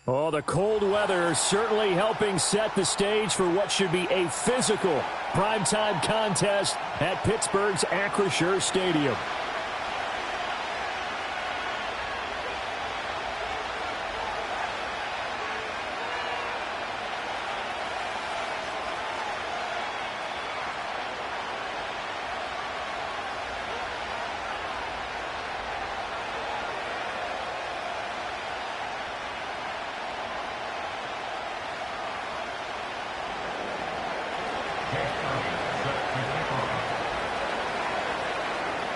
Oh, the cold weather certainly helping set the stage for what should be a physical primetime contest at Pittsburgh's Acrisure Stadium.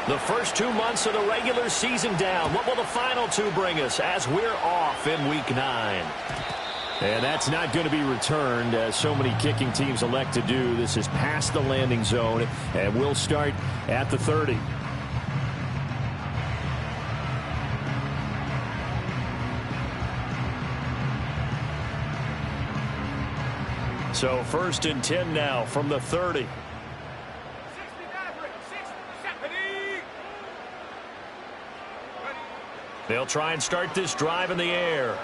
The first 2 months of the regular season down. What will the final two bring us as we're off in Week 9? And that's not going to be returned, as so many kicking teams elect to do. This is past the landing zone, and we'll start at the 30. So 1st and 10 now from the 30. They'll try and start this drive in the air.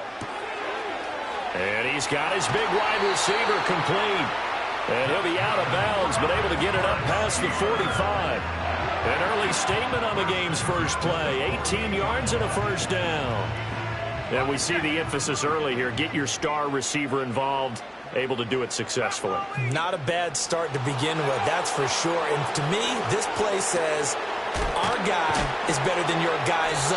And he's got his big wide receiver complete. And he'll be out of bounds, but able to get it up past the 45. An early statement on the game's first play. 18 yards and a first down. And we see the emphasis early here. Get your star receiver involved. Able to do it successfully. Not a bad start to begin with, that's for sure. And to me, this play says our guy is better than your guy's.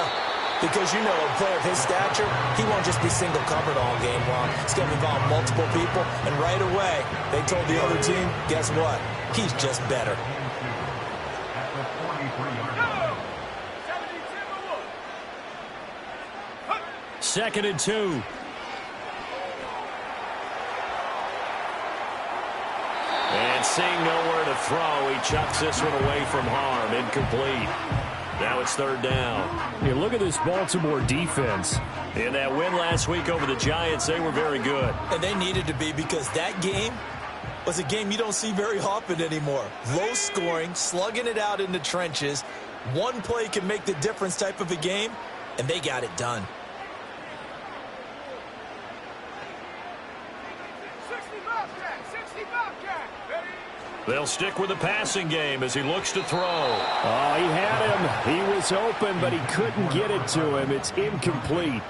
Because, you know, a player of his stature, he won't just be single covered all game long. He's going to involve multiple people. And right away, they told the other team, guess what? He's just better. Second and 2. And seeing nowhere to throw, he chucks this one away from harm. Incomplete. Now it's 3rd down. Hey, look at this Baltimore defense. In that win last week over the Giants, they were very good. And they needed to be, because that game was a game you don't see very often anymore. Low scoring, slugging it out in the trenches. One play can make the difference type of a game, and they got it done. They'll stick with the passing game as he looks to throw. Oh, he had him. He was open, but he couldn't get it to him. It's incomplete.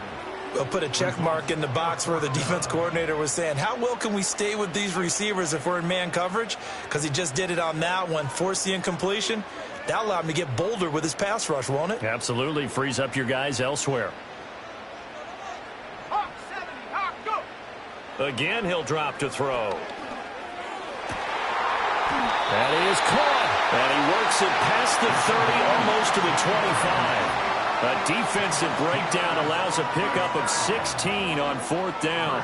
We'll put a check mark in the box where the defense coordinator was saying, how well can we stay with these receivers if we're in man coverage? Because he just did it on that one, forced the incompletion. That allowed him to get bolder with his pass rush, won't it? Absolutely. Frees up your guys elsewhere. Again, he'll drop to throw. That is caught. And he works it past the 30, almost to the 25. A defensive breakdown allows a pickup of 16 on 4th down.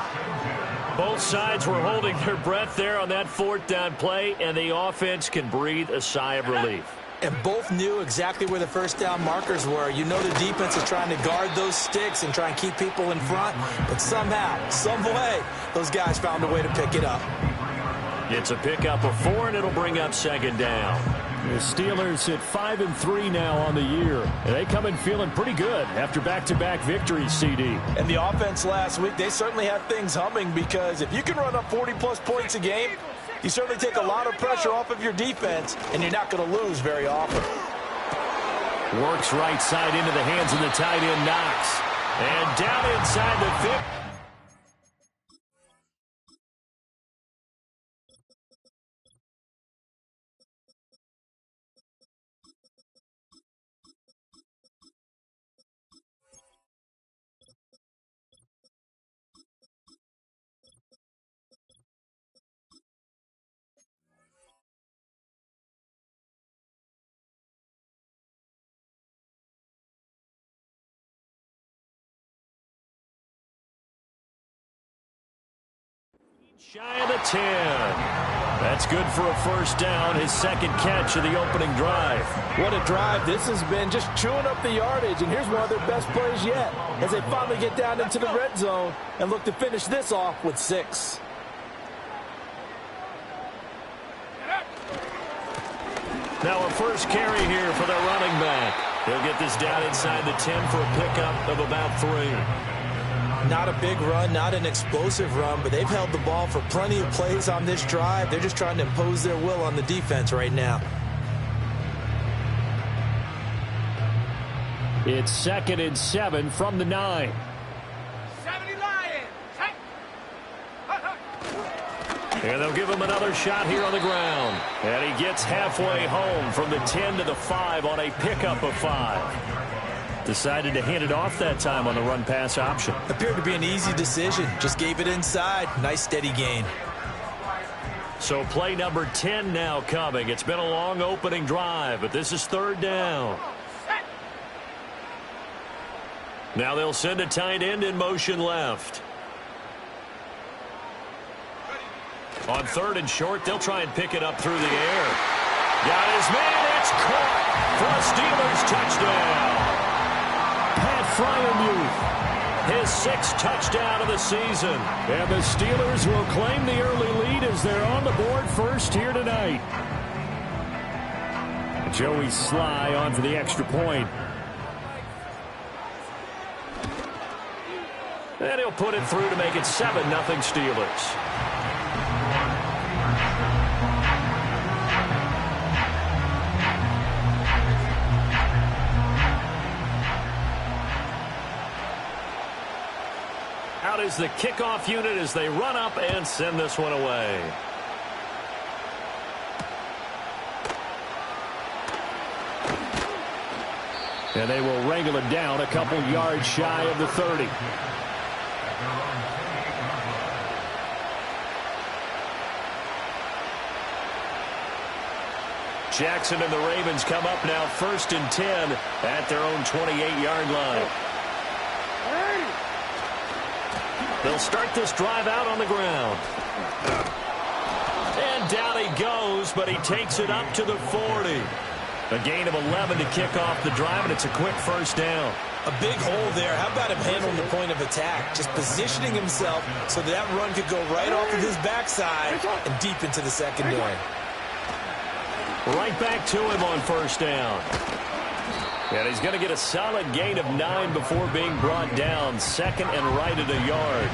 Both sides were holding their breath there on that 4th down play, and the offense can breathe a sigh of relief. And both knew exactly where the 1st down markers were. You know the defense is trying to guard those sticks and try and keep people in front. But somehow, some way, those guys found a way to pick it up. It's a pickup of 4, and it'll bring up 2nd down. The Steelers at 5-3 now on the year. And they come in feeling pretty good after back-to-back victories, CD. And the offense last week, they certainly have things humming, because if you can run up 40-plus points a game, you certainly take a lot of pressure off of your defense, and you're not going to lose very often. Works right side into the hands of the tight end, Knox. And down inside the 50. Shy of the 10. That's good for a 1st down, his 2nd catch of the opening drive. What a drive. This has been just chewing up the yardage, and here's one of their best plays yet as they finally get down into the red zone and look to finish this off with 6. Now a first carry here for their running back. He'll get this down inside the 10 for a pickup of about 3. Not a big run, not an explosive run, but they've held the ball for plenty of plays on this drive. They're just trying to impose their will on the defense right now. It's 2nd and 7 from the 9. 70 Lions. And they'll give him another shot here on the ground. And he gets halfway home from the 10 to the 5 on a pickup of 5. Decided to hand it off that time on the run-pass option. Appeared to be an easy decision. Just gave it inside. Nice steady gain. So play number 10 now coming. It's been a long opening drive, but this is 3rd down. Now they'll send a tight end in motion left. On 3rd and short, they'll try and pick it up through the air. Got his man. It's caught for a Steelers touchdown. Pat Fryermuth, his 6th touchdown of the season. And the Steelers will claim the early lead as they're on the board first here tonight. Joey Sly on for the extra point. And he'll put it through to make it 7-0 Steelers. Out is the kickoff unit as they run up and send this one away. And they will wrangle it down a couple yards shy of the 30. Jackson and the Ravens come up now 1st and 10 at their own 28-yard line. They'll start this drive out on the ground. And down he goes, but he takes it up to the 40. A gain of 11 to kick off the drive, and it's a quick 1st down. A big hole there. How about him handling the point of attack? Just positioning himself so that run could go right off of his backside and deep into the secondary. Right back to him on 1st down. And he's going to get a solid gain of 9 before being brought down. 2nd and right at a yard.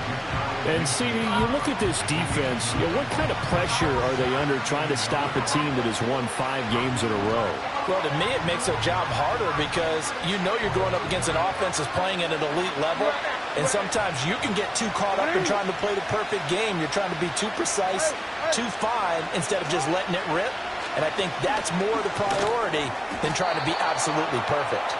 And see, you look at this defense, what kind of pressure are they under trying to stop a team that has won 5 games in a row? Well, to me, it makes their job harder because you know you're going up against an offense that's playing at an elite level. And sometimes you can get too caught up in trying to play the perfect game. You're trying to be too precise, too fine, instead of just letting it rip. And I think that's more the priority than trying to be absolutely perfect.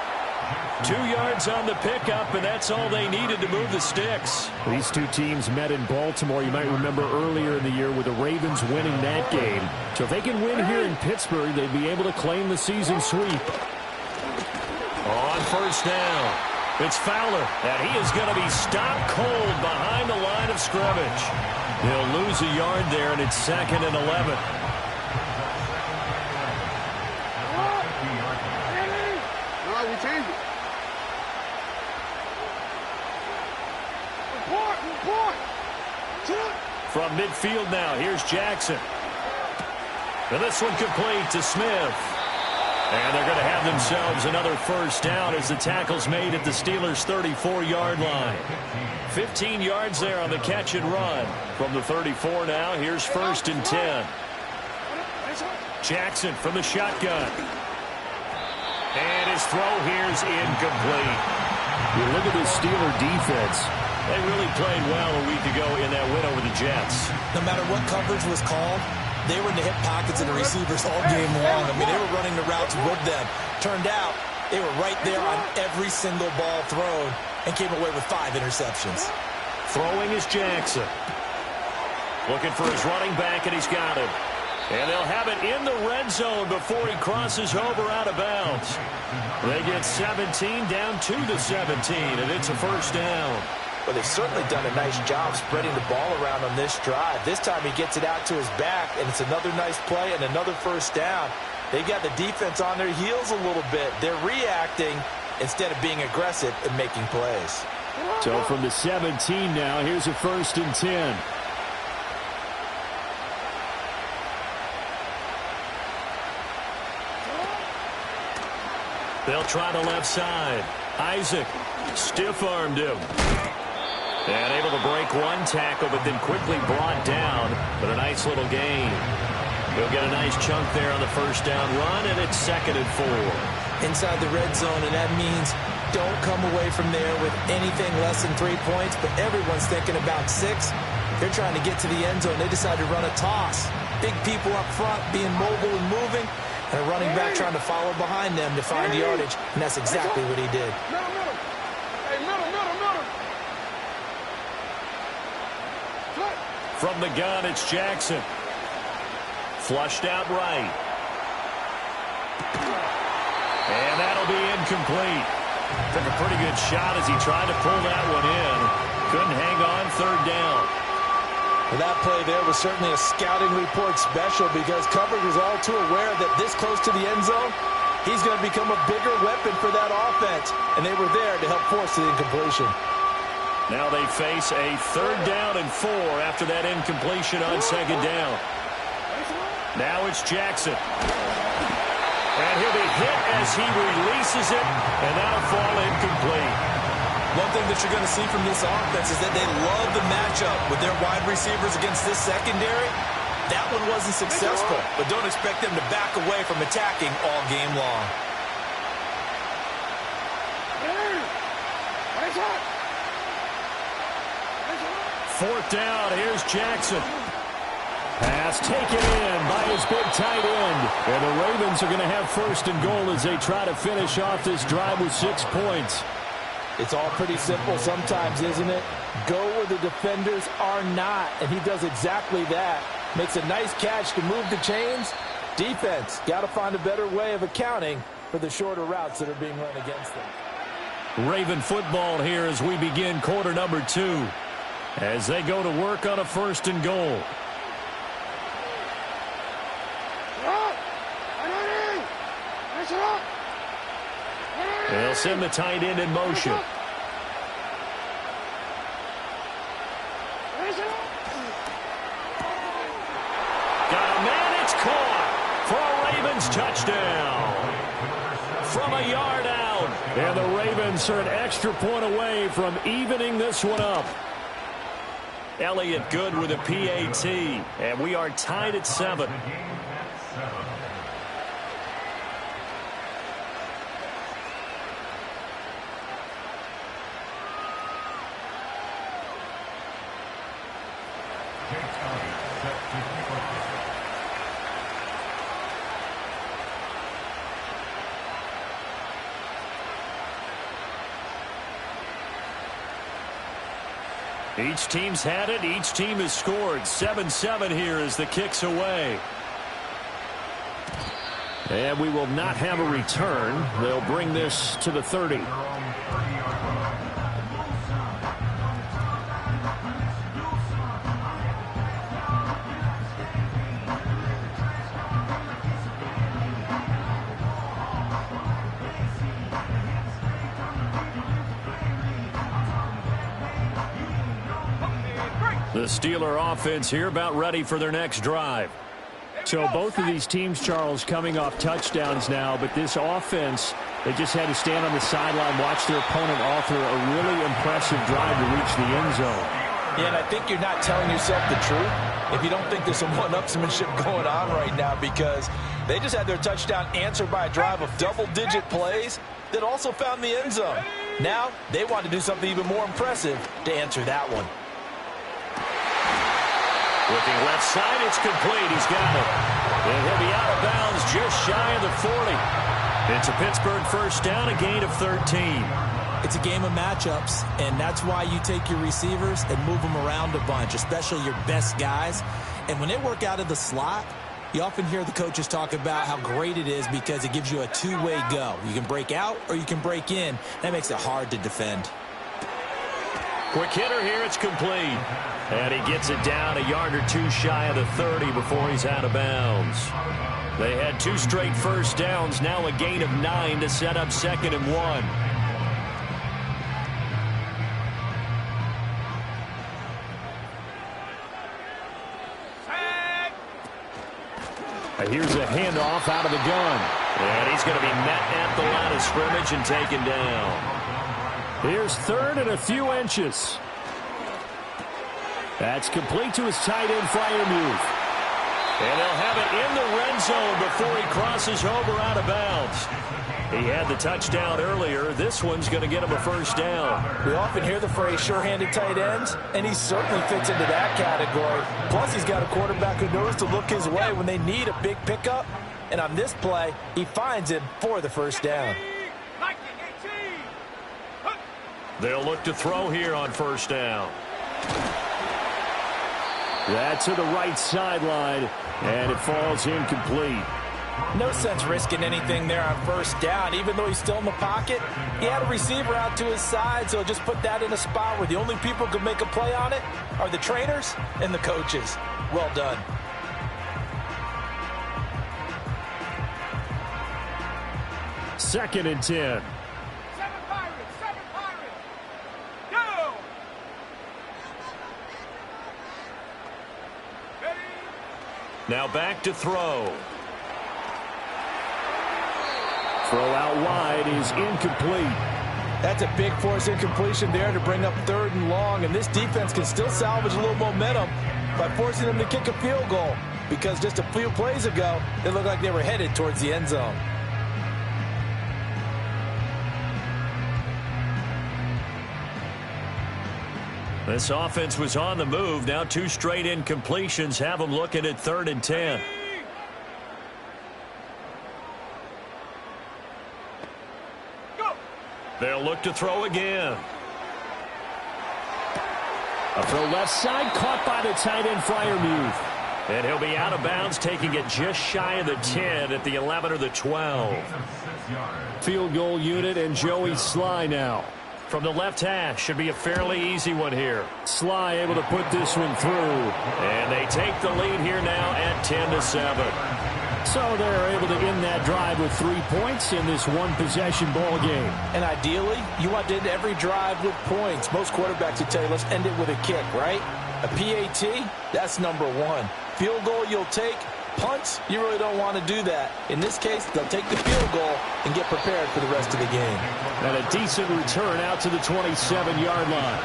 2 yards on the pickup, and that's all they needed to move the sticks. These two teams met in Baltimore. You might remember earlier in the year with the Ravens winning that game. So if they can win here in Pittsburgh, they'd be able to claim the season sweep. On 1st down, it's Fowler, and he is going to be stopped cold behind the line of scrimmage. He'll lose a yard there, and it's 2nd and 11. From midfield now, here's Jackson. And this one complete to Smith. And they're going to have themselves another 1st down as the tackle's made at the Steelers' 34-yard line. 15 yards there on the catch and run. From the 34 now, here's 1st and 10. Jackson from the shotgun. And his throw here's incomplete. You look at this Steeler defense. They really played well a week ago in that win over the Jets. No matter what coverage was called, they were in the hip pockets of the receivers all game long. I mean, they were running the routes with them. Turned out, they were right there on every single ball thrown and came away with 5 interceptions. Throwing is Jackson. Looking for his running back, and he's got him. And they'll have it in the red zone before he crosses over out of bounds. They get 17 down to the 17, and it's a 1st down. Well, they've certainly done a nice job spreading the ball around on this drive. This time he gets it out to his back, and it's another nice play and another 1st down. They got the defense on their heels a little bit. They're reacting instead of being aggressive and making plays. So from the 17 now, here's a 1st and 10. They'll try the left side. Isaac stiff-armed him. And able to break one tackle, but then quickly brought down. But a nice little gain. He'll get a nice chunk there on the first down run, and it's 2nd and 4. Inside the red zone, and that means don't come away from there with anything less than 3 points, but everyone's thinking about 6. They're trying to get to the end zone. They decide to run a toss. Big people up front being mobile and moving, and a running back trying to follow behind them to find yardage, and that's exactly what he did. Middle. Hey, middle. From the gun, it's Jackson. Flushed out right. And that'll be incomplete. Took a pretty good shot as he tried to pull that one in. Couldn't hang on 3rd down. Well, that play there was certainly a scouting report special because coverage was all too aware that this close to the end zone, he's going to become a bigger weapon for that offense. And they were there to help force the incompletion. Now they face a 3rd down and 4 after that incompletion on 2nd down. Now it's Jackson. And he'll be hit as he releases it, and that'll fall incomplete. One thing that you're going to see from this offense is that they love the matchup with their wide receivers against this secondary. That one wasn't successful, but don't expect them to back away from attacking all game long. 4th down, here's Jackson. Pass taken in by his big tight end. And the Ravens are going to have 1st and goal as they try to finish off this drive with 6 points. It's all pretty simple sometimes, isn't it? Go where the defenders are not, and he does exactly that. Makes a nice catch to move the chains. Defense, got to find a better way of accounting for the shorter routes that are being run against them. Raven football here as we begin quarter number 2. As they go to work on a 1st and goal. They'll send the tight end in motion. Got a man, it's caught for a Ravens touchdown. From a yard out. And the Ravens are an extra point away from evening this one up. Elliott good with a PAT. And we are tied at 7. Each team's had it. Each team has scored. 7-7 here as the kick's away. And we will not have a return. They'll bring this to the 30. The Steeler offense here about ready for their next drive. So both of these teams, Charles, coming off touchdowns now, but this offense, they just had to stand on the sideline, watch their opponent author a really impressive drive to reach the end zone. Yeah, and I think you're not telling yourself the truth if you don't think there's some one-upsmanship going on right now, because they just had their touchdown answered by a drive of double-digit plays that also found the end zone. Now they want to do something even more impressive to answer that one. Looking left side, it's complete. He's got it. And he'll be out of bounds just shy of the 40. It's a Pittsburgh first down, a gain of 13. It's a game of matchups, and that's why you take your receivers and move them around a bunch, especially your best guys. And when they work out of the slot, you often hear the coaches talk about how great it is because it gives you a two-way go. You can break out or you can break in. That makes it hard to defend. Quick hitter here, it's complete. And he gets it down a yard or two shy of the 30 before he's out of bounds. They had 2 straight first downs, now a gain of 9 to set up 2nd and 1. Here's a handoff out of the gun. And he's going to be met at the line of scrimmage and taken down. Here's 3rd and a few inches. That's complete to his tight end, Freiermuth. And they'll have it in the red zone before he crosses over out of bounds. He had the touchdown earlier. This one's going to get him a first down. We often hear the phrase sure-handed tight ends, and he certainly fits into that category. Plus, he's got a quarterback who knows to look his way when they need a big pickup. And on this play, he finds him for the first down. They'll look to throw here on first down. That's to the right sideline, and it falls incomplete. No sense risking anything there on first down. Even though he's still in the pocket, he had a receiver out to his side, so just put that in a spot where the only people who can make a play on it are the trainers and the coaches. Well done. Second and 10. Now back to throw. Throw out wide is incomplete. That's a big force incompletion there to bring up 3rd and long, and this defense can still salvage a little momentum by forcing them to kick a field goal, because just a few plays ago, it looked like they were headed towards the end zone. This offense was on the move. Now 2 straight incompletions have them looking at 3rd and 10. They'll look to throw again. A throw left side, caught by the tight end, Freiermuth. And he'll be out of bounds, taking it just shy of the 10 at the 11 or the 12. Field goal unit and Joey Sly now. From the left hash, should be a fairly easy one here. Sly able to put this one through. And they take the lead here now at 10-7. So they're able to end that drive with 3 points in this one-possession ball game. And ideally, you want to end every drive with points. Most quarterbacks would tell you, let's end it with a kick, right? A PAT, that's number 1. Field goal you'll take. Punts, you really don't want to do that. In this case, they'll take the field goal and get prepared for the rest of the game. And a decent return out to the 27-yard line.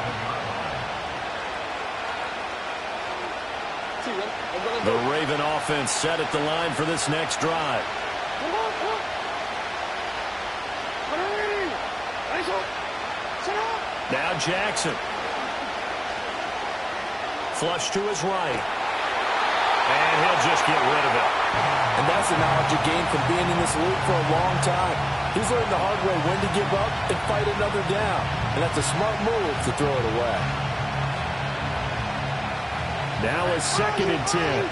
The Raven offense set at the line for this next drive. Now Jackson. Flush to his right. And he'll just get rid of it. And that's the knowledge you gain from being in this league for a long time. He's learned the hard way when to give up and fight another down. And that's a smart move to throw it away. Now a 2nd and 10.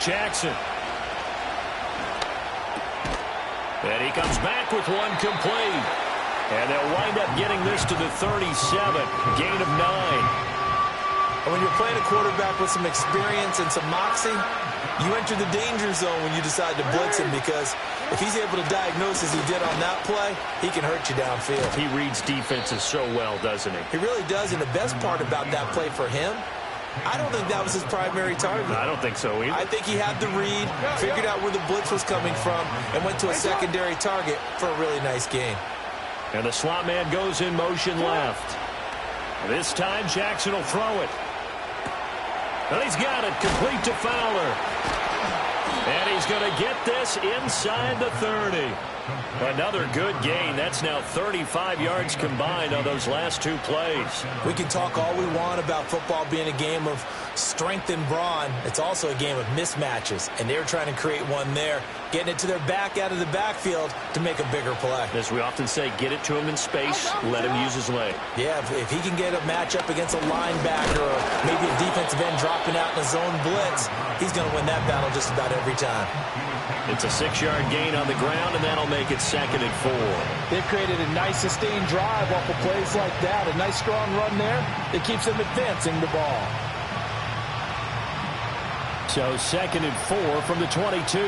Jackson. And he comes back with one complete. And they'll wind up getting this to the 37. Gain of 9. And when you're playing a quarterback with some experience and some moxie, you enter the danger zone when you decide to blitz him, because if he's able to diagnose as he did on that play, he can hurt you downfield. He reads defenses so well, doesn't he? He really does, and the best part about that play for him, I don't think that was his primary target. I don't think so either. I think he had the read, figured out where the blitz was coming from, and went to a secondary target for a really nice gain. And the slot man goes in motion left. This time Jackson will throw it. And he's got it, complete to Fowler. And he's going to get this inside the 30. Another good gain. That's now 35 yards combined on those last 2 plays. We can talk all we want about football being a game of strength and brawn. It's also a game of mismatches, and they're trying to create one there, getting it to their back out of the backfield to make a bigger play. As we often say, get it to him in space, let him use his leg. Yeah, if he can get a matchup against a linebacker or maybe a defensive end dropping out in a zone blitz, he's going to win that battle just about every time. It's a 6-yard gain on the ground, and that'll make it 2nd and 4. They've created a nice sustained drive off of plays like that. A nice strong run there that keeps them advancing the ball. So 2nd and 4 from the 22.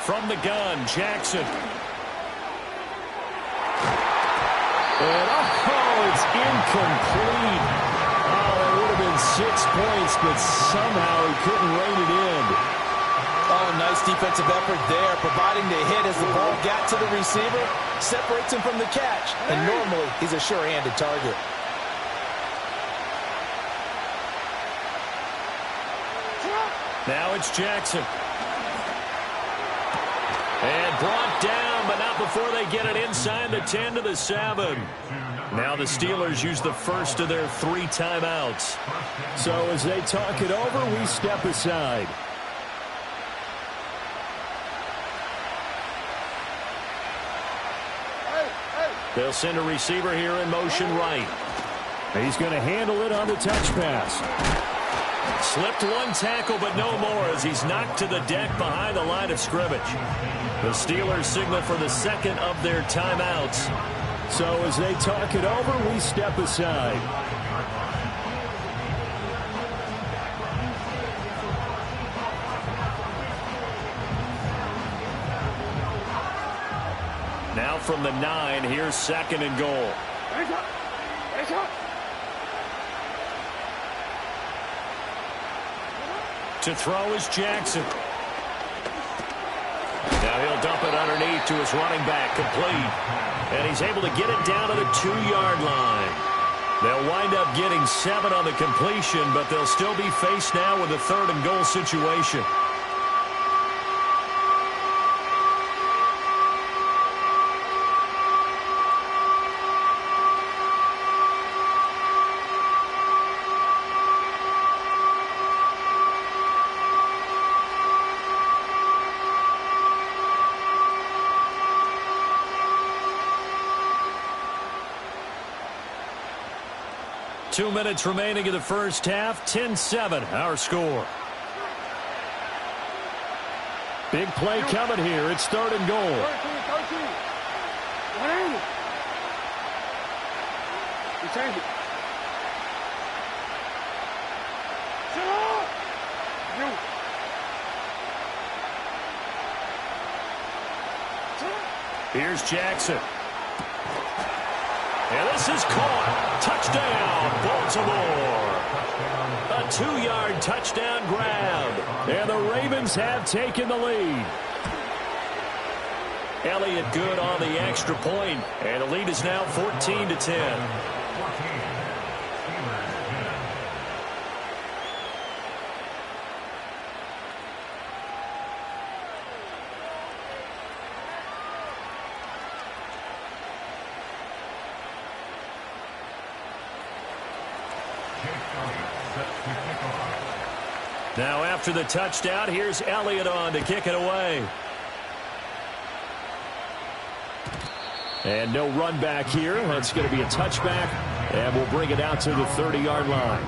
From the gun, Jackson. And it's incomplete. Oh, it points, but somehow he couldn't rein it in. Oh, nice defensive effort there, providing the hit as the ball got to the receiver, separates him from the catch, and normally he's a sure-handed target. Now it's Jackson. And brought down, but not before they get it inside the 10 to the 7. Now the Steelers use the first of their 3 timeouts. So as they talk it over, we step aside. They'll send a receiver here in motion right. He's going to handle it on the touch pass. Slipped one tackle, but no more as he's knocked to the deck behind the line of scrimmage. The Steelers signal for the second of their timeouts. So as they talk it over, we step aside. Now from the 9, here's 2nd and goal. To throw is Jackson. Now he'll dump it underneath to his running back, complete. And he's able to get it down to the 2-yard line. They'll wind up getting 7 on the completion, but they'll still be faced now with a 3rd and goal situation. Two minutes remaining in the first half. 10-7, our score. Big play coming here. It's 3rd and goal. Here's Jackson. And this is caught. Touchdown, Baltimore. A 2-yard touchdown grab. And the Ravens have taken the lead. Elliott good on the extra point. And the lead is now 14-10. Now after the touchdown, here's Elliott on to kick it away. And no run back here. That's going to be a touchback, and we'll bring it out to the 30-yard line.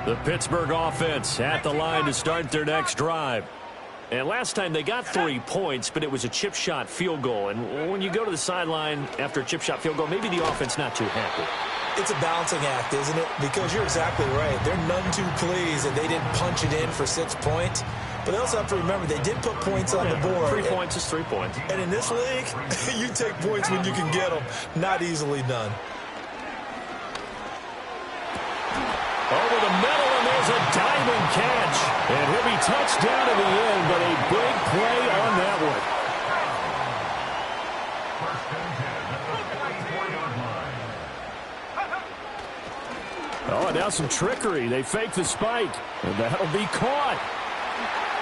The Pittsburgh offense at the line to start their next drive. And last time they got 3 points, but it was a chip shot field goal. And when you go to the sideline after a chip shot field goal, maybe the offense not too happy. It's a balancing act, isn't it? Because you're exactly right. They're none too pleased that they didn't punch it in for 6 points. But they also have to remember they did put points on the board. 3 points is 3 points. And in this league, you take points when you can get them. Not easily done. Over the middle, and there's a diving catch. And he'll be touched down to the end, but a big play on that one. Oh, and now some trickery. They fake the spike, and that'll be caught.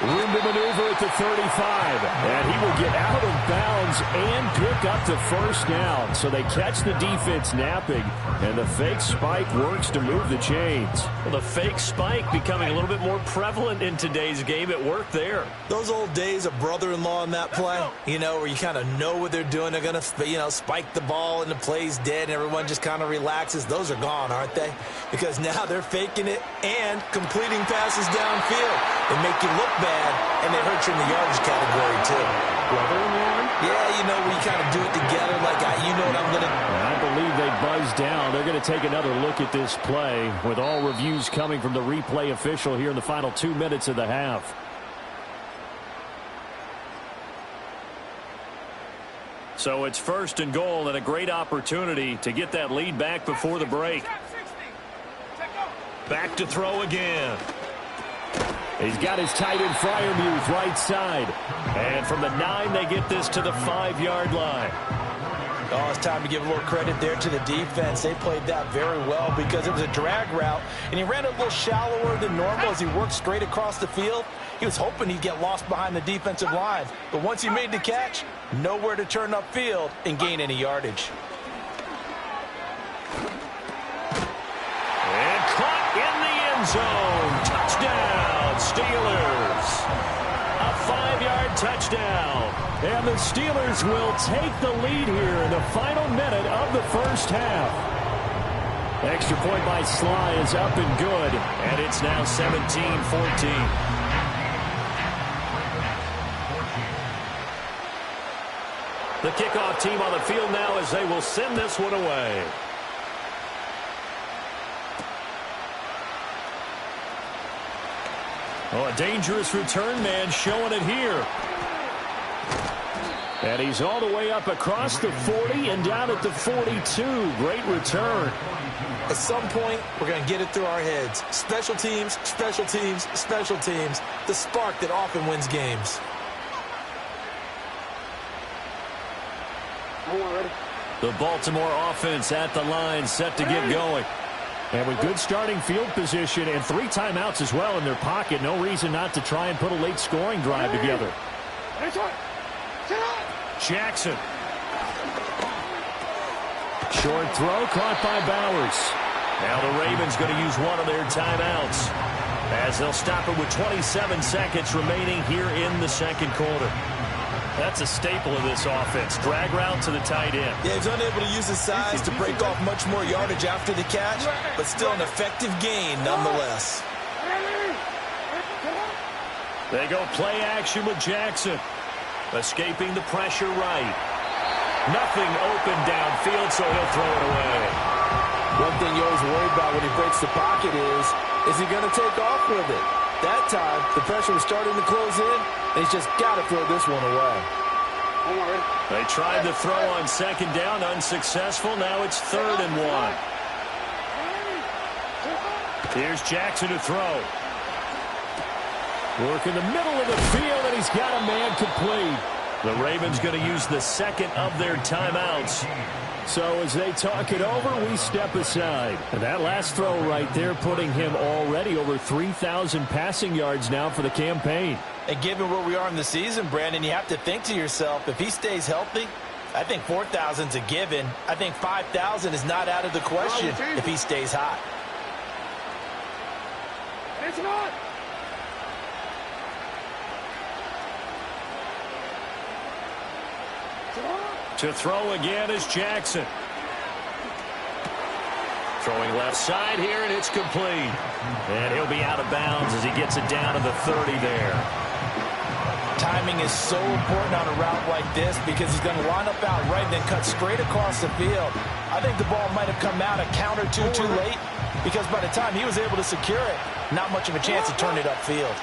Room to maneuver at the 35, and he will get out of bounds and pick up the first down. So they catch the defense napping, and the fake spike works to move the chains. Well, the fake spike becoming a little bit more prevalent in today's game. It worked there. Those old days of brother-in-law in that play, where you kind of know what they're doing. They're going to, spike the ball and the play's dead and everyone just kind of relaxes. Those are gone, aren't they? Because now they're faking it and completing passes downfield. They make you look bad, and they hurt you in the yardage category, too. Brother-in-law? Yeah, you know, we kind of do it together, like, you know what I'm going to... I believe they buzzed down. They're going to take another look at this play, with all reviews coming from the replay official here in the final 2 minutes of the half. So it's 1st and goal, and a great opportunity to get that lead back before the break. Back to throw again. He's got his tight end Freiermuth right side. And from the 9, they get this to the 5-yard line. Oh, it's time to give a little credit there to the defense. They played that very well because it was a drag route, and he ran a little shallower than normal as he worked straight across the field. He was hoping he'd get lost behind the defensive line. But once he made the catch, nowhere to turn upfield and gain any yardage. And caught in the end zone. Touchdown, Steelers. A 5-yard touchdown. And the Steelers will take the lead here in the final minute of the first half. Extra point by Sly is up and good. And it's now 17-14. The kickoff team on the field now as they will send this one away. Oh, a dangerous return man showing it here. And he's all the way up across the 40 and down at the 42. Great return. At some point, we're going to get it through our heads. Special teams, special teams, special teams. The spark that often wins games. The Baltimore offense at the line, set to get going. And with good starting field position and 3 timeouts as well in their pocket, no reason not to try and put a late scoring drive together. Jackson. Short throw caught by Bowers. Now the Ravens going to use one of their timeouts as they'll stop it with 27 seconds remaining here in the second quarter. That's a staple of this offense. Drag route to the tight end. Yeah, he's unable to use his size to break off much more yardage after the catch, but still an effective gain nonetheless. They go play action with Jackson. Escaping the pressure right. Nothing open downfield, so he'll throw it away. One thing you always worry about when he breaks the pocket is he going to take off with it? That time, the pressure was starting to close in, and he's just got to throw this one away. They tried to throw on second down, unsuccessful. Now it's 3rd and 1. Here's Jackson to throw. Work in the middle of the field, and he's got a man complete. The Ravens going to use the second of their timeouts. So as they talk it over, we step aside. And that last throw right there putting him already over 3,000 passing yards now for the campaign. And given where we are in the season, Brandon, you have to think to yourself, if he stays healthy, I think 4,000's a given. I think 5,000 is not out of the question if he stays hot. It's not. To throw again is Jackson. Throwing left side here, and it's complete. And he'll be out of bounds as he gets it down to the 30 there. Timing is so important on a route like this because he's going to line up out right and then cut straight across the field. I think the ball might have come out a count or two too late because by the time he was able to secure it, not much of a chance to turn it upfield.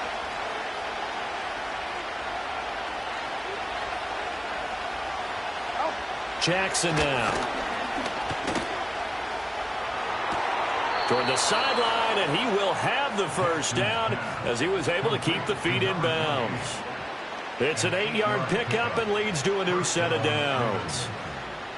Jackson now. Toward the sideline, and he will have the first down as he was able to keep the feet in bounds. It's an 8-yard pickup and leads to a new set of downs.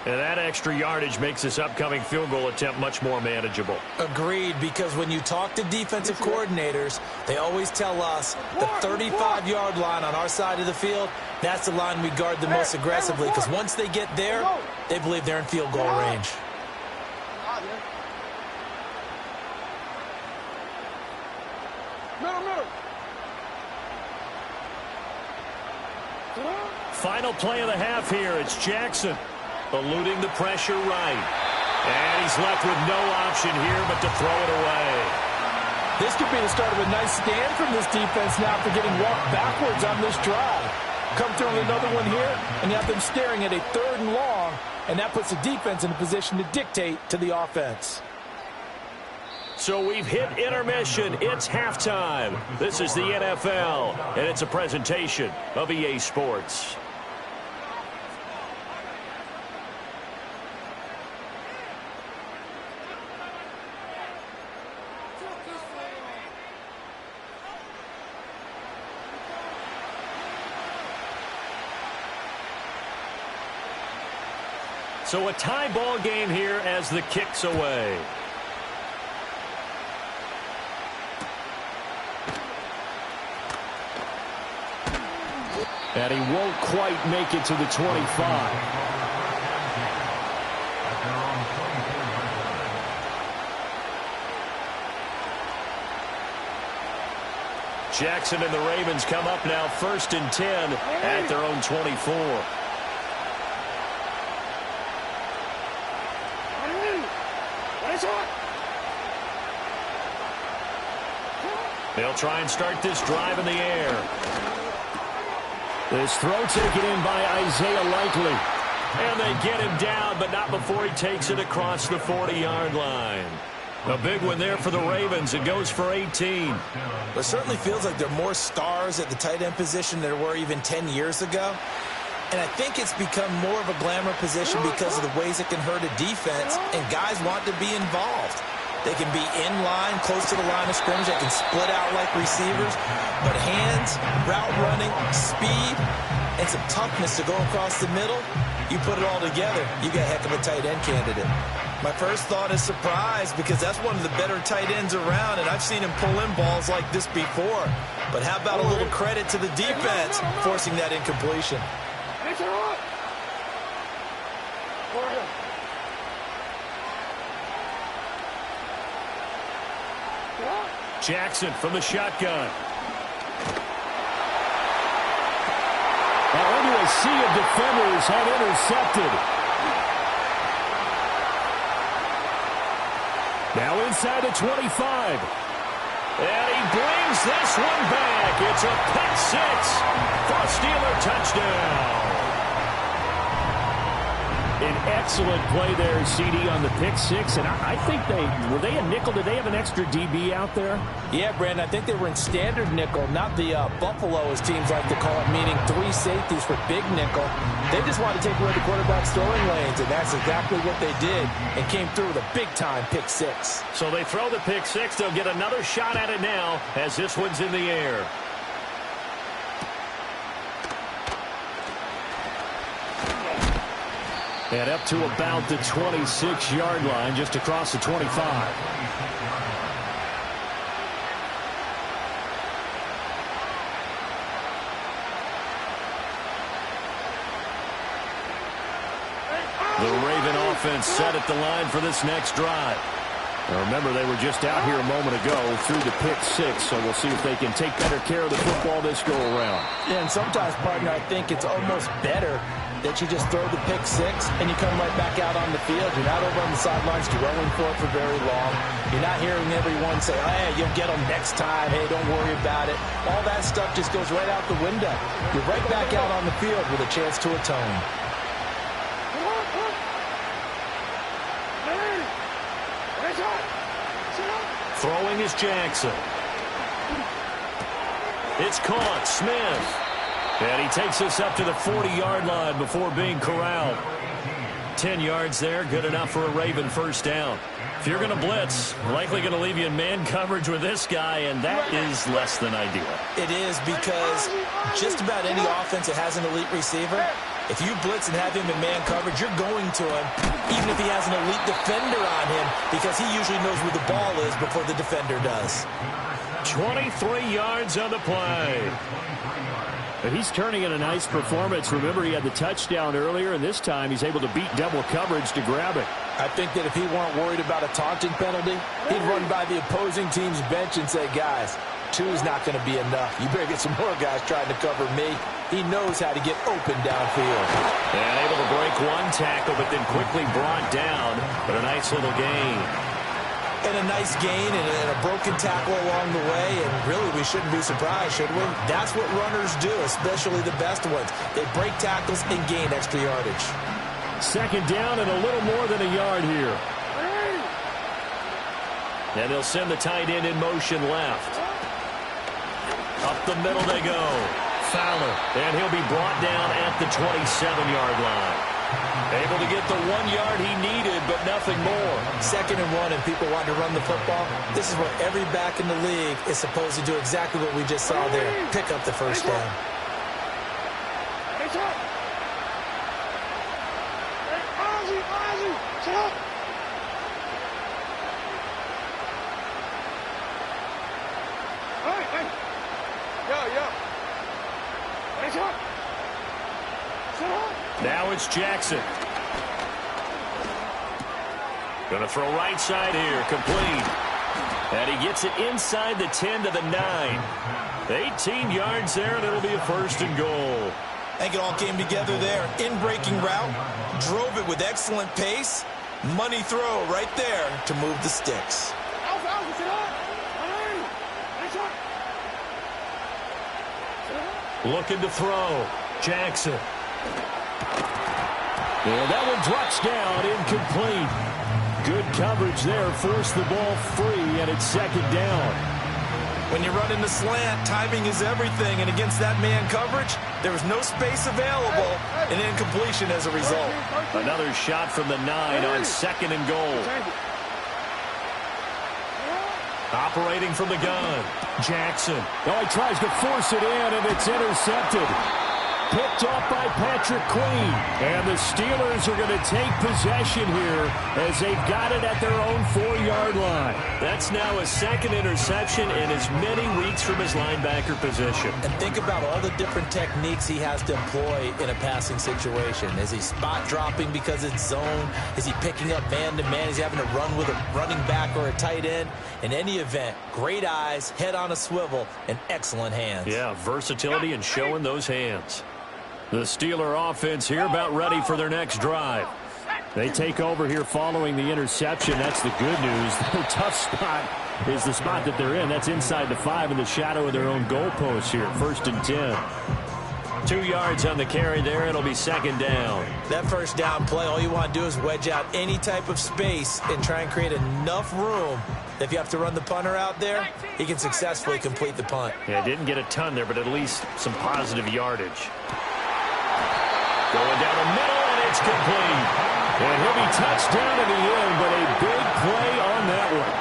And that extra yardage makes this upcoming field goal attempt much more manageable. Agreed, because when you talk to defensive coordinators, they always tell us the 35-yard line on our side of the field, that's the line we guard the most aggressively, because once they get there, they believe they're in field goal range. Final play of the half here. It's Jackson eluding the pressure right. And he's left with no option here but to throw it away. This could be the start of a nice stand from this defense now after getting walked backwards on this drive. Come through with another one here, and you have them staring at a 3rd and long, and that puts the defense in a position to dictate to the offense. So we've hit intermission. It's halftime. This is the NFL, and it's a presentation of EA Sports. So a tie ball game here as the kick's away. And he won't quite make it to the 25. Jackson and the Ravens come up now 1st and 10 at their own 24. They'll try and start this drive in the air. This throw taken in by Isaiah Likely. And they get him down, but not before he takes it across the 40-yard line. A big one there for the Ravens. It goes for 18. It certainly feels like there are more stars at the tight end position than there were even 10 years ago. And I think it's become more of a glamour position because of the ways it can hurt a defense, and guys want to be involved. They can be in line, close to the line of scrimmage. They can split out like receivers. But hands, route running, speed, and some toughness to go across the middle, you put it all together, you got a heck of a tight end candidate. My first thought is surprise because that's one of the better tight ends around, and I've seen him pull in balls like this before. But how about a little credit to the defense forcing that incompletion? Jackson from the shotgun. Now into a sea of defenders have intercepted. Now inside the 25. And he brings this one back. It's a pick six for a Steeler touchdown. An excellent play there, CD, on the pick six. And I think were they a nickel? Did they have an extra DB out there? Yeah, Brandon, I think they were in standard nickel, not the Buffalo, as teams like to call it, meaning 3 safeties for big nickel. They just wanted to take away the quarterback's throwing lanes, and that's exactly what they did, and came through with a big-time pick six. So they throw the pick six. They'll get another shot at it now as this one's in the air. And up to about the 26-yard line, just across the 25. The Raven offense set at the line for this next drive. Now remember, they were just out here a moment ago through the pick six, so we'll see if they can take better care of the football this go-around. Yeah, and sometimes, partner, I think it's almost better that you just throw the pick six and you come right back out on the field. You're not over on the sidelines dwelling for it for very long. You're not hearing everyone say, hey, you'll get them next time. Hey, don't worry about it. All that stuff just goes right out the window. You're right back out on the field with a chance to atone. Throwing is Jackson. It's caught. Smith. And he takes us up to the 40-yard line before being corralled. 10 yards there, good enough for a Raven first down. If you're going to blitz, likely going to leave you in man coverage with this guy, and that is less than ideal. It is, because just about any offense that has an elite receiver, if you blitz and have him in man coverage, you're going to him, even if he has an elite defender on him, because he usually knows where the ball is before the defender does. 23 yards on the play. But he's turning in a nice performance. Remember, he had the touchdown earlier, and this time he's able to beat double coverage to grab it. I think that if he weren't worried about a taunting penalty, he'd run by the opposing team's bench and say, guys, 2 is not going to be enough. You better get some more guys trying to cover me. He knows how to get open downfield. And able to break one tackle, but then quickly brought down. But a nice little gain. And a nice gain and a broken tackle along the way, and really we shouldn't be surprised, should we? That's what runners do, especially the best ones. They break tackles and gain extra yardage. Second down and a little more than a yard here. And they'll send the tight end in motion left. Up the middle they go. Fowler, and he'll be brought down at the 27-yard line. Able to get the 1 yard he needed, but nothing more. 2nd and 1, and people want to run the football. This is what every back in the league is supposed to do, exactly what we just saw there. Pick up the first down. Now it's Jackson. Going to throw right side here, complete. And he gets it inside the 10 to the 9. 18 yards there, and it'll be a 1st and goal. I think it all came together there. In-breaking route, drove it with excellent pace. Money throw right there to move the sticks. Looking to throw. Jackson. And that one drops down, incomplete. Good coverage there, forced the ball free, and it's 2nd down. When you run in the slant, timing is everything, and against that man coverage, there was no space available, and incompletion as a result. Another shot from the 9 on 2nd and goal. Operating from the gun, Jackson. Oh, he tries to force it in, and it's intercepted. Picked off by Patrick Queen. And the Steelers are going to take possession here as they've got it at their own 4-yard line. That's now a 2nd interception in as many weeks from his linebacker position. And think about all the different techniques he has to employ in a passing situation. Is he spot dropping because it's zone? Is he picking up man-to-man? Is he having to run with a running back or a tight end? In any event, great eyes, head on a swivel, and excellent hands. Yeah, versatility and showing those hands. The Steeler offense here about ready for their next drive. They take over here following the interception. That's the good news. The tough spot is the spot that they're in. That's inside the 5 in the shadow of their own goalpost here. 1st and 10. 2 yards on the carry there. It'll be 2nd down. That first down play, all you want to do is wedge out any type of space and try and create enough room. If you have to run the punter out there, he can successfully complete the punt. Yeah, didn't get a ton there, but at least some positive yardage. Going down the middle, and it's complete. And he'll be touched down at the end, but a big play on that one.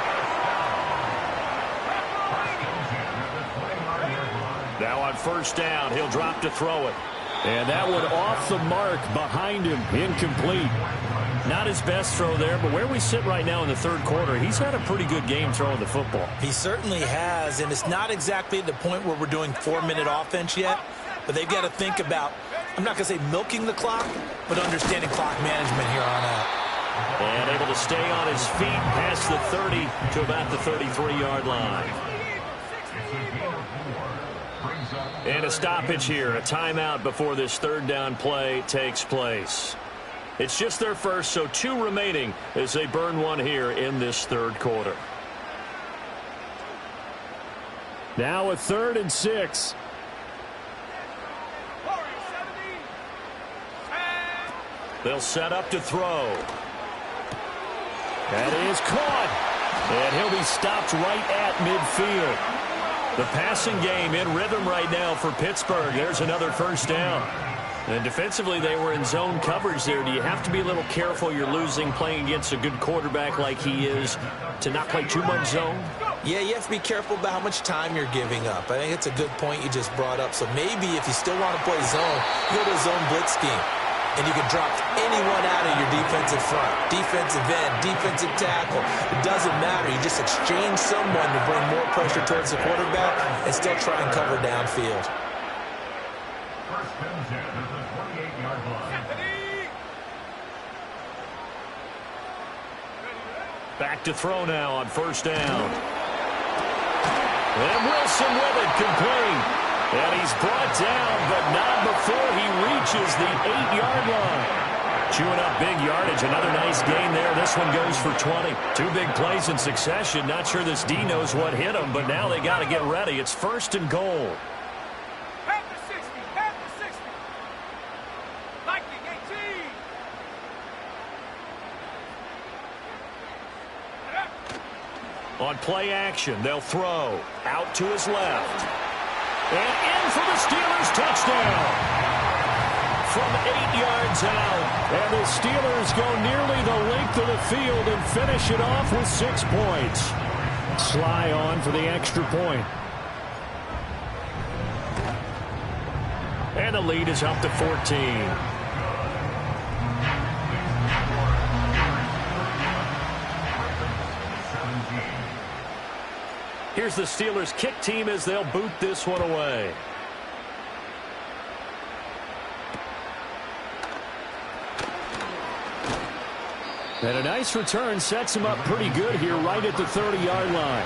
Now on 1st down, he'll drop to throw it. And that one off the mark behind him, incomplete. Not his best throw there, but where we sit right now in the 3rd quarter, he's had a pretty good game throwing the football. He certainly has, and it's not exactly at the point where we're doing 4-minute offense yet, but they've got to think about, I'm not going to say milking the clock, but understanding clock management here on out. And able to stay on his feet past the 30 to about the 33-yard line. And a stoppage here, a timeout before this 3rd down play takes place. It's just their first, so 2 remaining as they burn one here in this 3rd quarter. Now a 3rd and 6. They'll set up to throw. That is caught. And he'll be stopped right at midfield. The passing game in rhythm right now for Pittsburgh. There's another 1st down. And defensively, they were in zone coverage there. Do you have to be a little careful you're losing playing against a good quarterback like he is to not play too much zone? Yeah, you have to be careful about how much time you're giving up. I think it's a good point you just brought up. So maybe if you still want to play zone, you go to a zone blitz scheme. And you can drop anyone out of your defensive front, defensive end, defensive tackle. It doesn't matter. You just exchange someone to bring more pressure towards the quarterback and still try and cover downfield. Back to throw now on 1st down. And Wilson with it, complete. And he's brought down, but not before he reaches the 8-yard line. Chewing up big yardage. Another nice gain there. This one goes for 20. Two big plays in succession. Not sure this D knows what hit him, but now they got to get ready. It's 1st and goal. Half the 60. Half the 60. Lightning 18. On play action, they'll throw. Out to his left. And in for the Steelers touchdown. From 8 yards out. And the Steelers go nearly the length of the field and finish it off with 6 points. Sly on for the extra point. And the lead is up to 14. Here's the Steelers kick team as they'll boot this one away. And a nice return sets him up pretty good here right at the 30-yard line.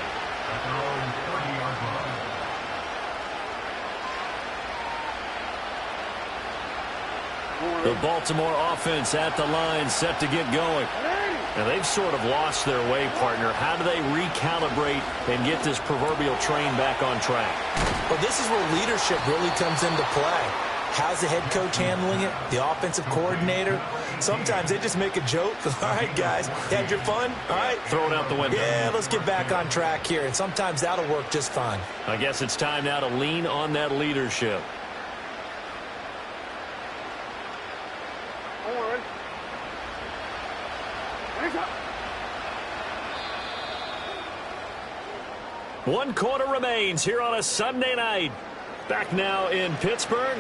The Baltimore offense at the line set to get going. And they've sort of lost their way, partner. How do they recalibrate and get this proverbial train back on track? Well, this is where leadership really comes into play. How's the head coach handling it? The offensive coordinator? Sometimes they just make a joke. All right, guys, had your fun? All right. Throw it out the window. Yeah, let's get back on track here. And sometimes that'll work just fine. I guess it's time now to lean on that leadership. One quarter remains here on a Sunday night. Back now in Pittsburgh.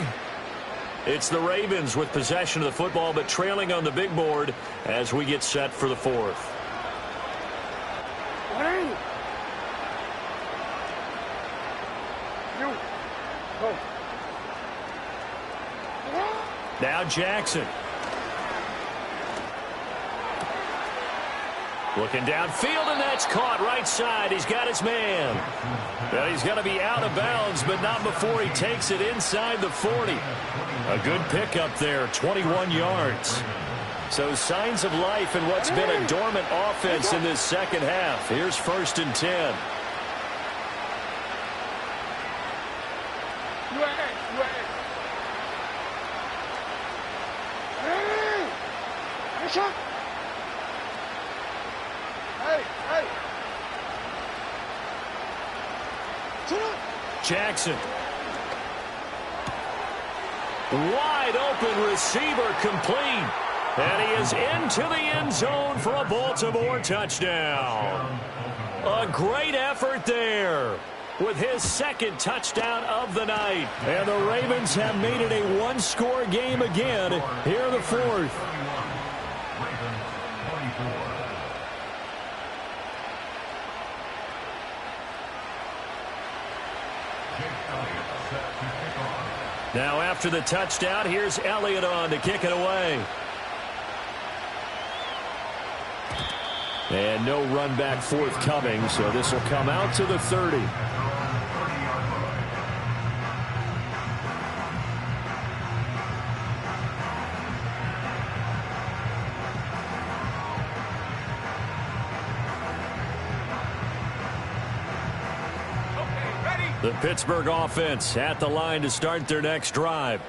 It's the Ravens with possession of the football, but trailing on the big board as we get set for the 4th. Now Jackson. Looking downfield, and that's caught right side. He's got his man. Well, he's going to be out of bounds, but not before he takes it inside the 40. A good pickup there, 21 yards. So signs of life in what's been a dormant offense in this second half. Here's 1st and 10. Jackson. Wide open receiver complete. And he is into the end zone for a Baltimore touchdown. A great effort there with his 2nd touchdown of the night. And the Ravens have made it a one-score game again here in the 4th. Now after the touchdown, here's Elliott on to kick it away. And no run back forthcoming, so this will come out to the 30. The Pittsburgh offense at the line to start their next drive.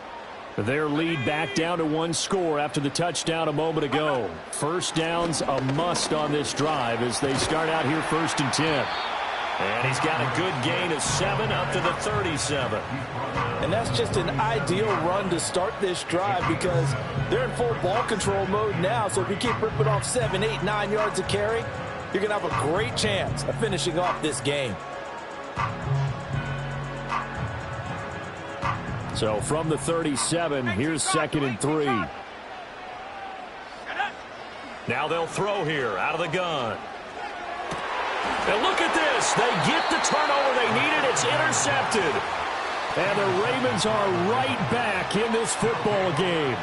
Their lead back down to 1 score after the touchdown a moment ago. First down's a must on this drive as they start out here 1st and 10. And he's got a good gain of 7 up to the 37. And that's just an ideal run to start this drive because they're in full ball control mode now. So if you keep ripping off 7, 8, 9 yards of carry, you're going to have a great chance of finishing off this game. So from the 37, here's 2nd and 3. Now they'll throw here out of the gun. And look at this. They get the turnover they needed. It's intercepted. And the Ravens are right back in this football game.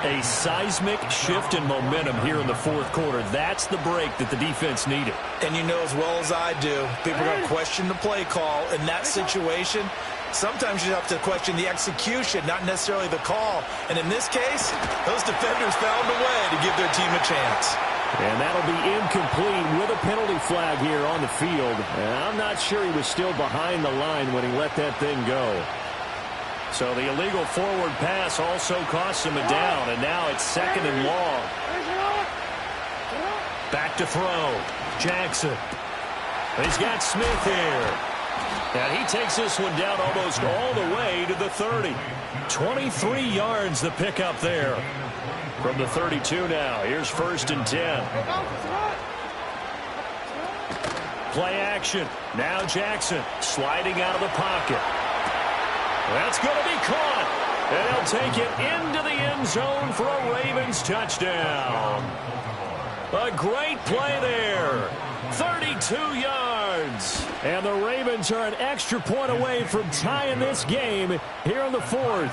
A seismic shift in momentum here in the 4th quarter. That's the break that the defense needed. And you know as well as I do, people are going to question the play call in that situation. Sometimes you have to question the execution, not necessarily the call. And in this case, those defenders found a way to give their team a chance. And that'll be incomplete with a penalty flag here on the field. And I'm not sure he was still behind the line when he let that thing go. So the illegal forward pass also costs him a down, and now it's 2nd and long. Back to throw. Jackson. He's got Smith here. And he takes this one down almost all the way to the 30. 23 yards the pickup there. From the 32 now. Here's 1st and 10. Play action. Now Jackson sliding out of the pocket. That's going to be caught. And he'll take it into the end zone for a Ravens touchdown. A great play there. 32 yards. And the Ravens are an extra point away from tying this game here in the 4th.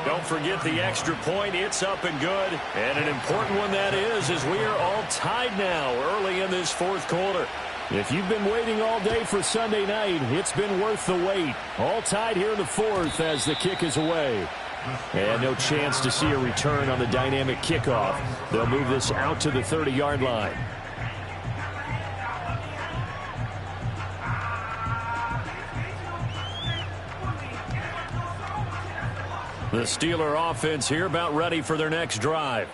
Don't forget the extra point. It's up and good. And an important one that is, as we are all tied now early in this 4th quarter. If you've been waiting all day for Sunday night, it's been worth the wait. All tied here in the 4th as the kick is away. And no chance to see a return on the dynamic kickoff. They'll move this out to the 30-yard line. The Steeler offense here about ready for their next drive.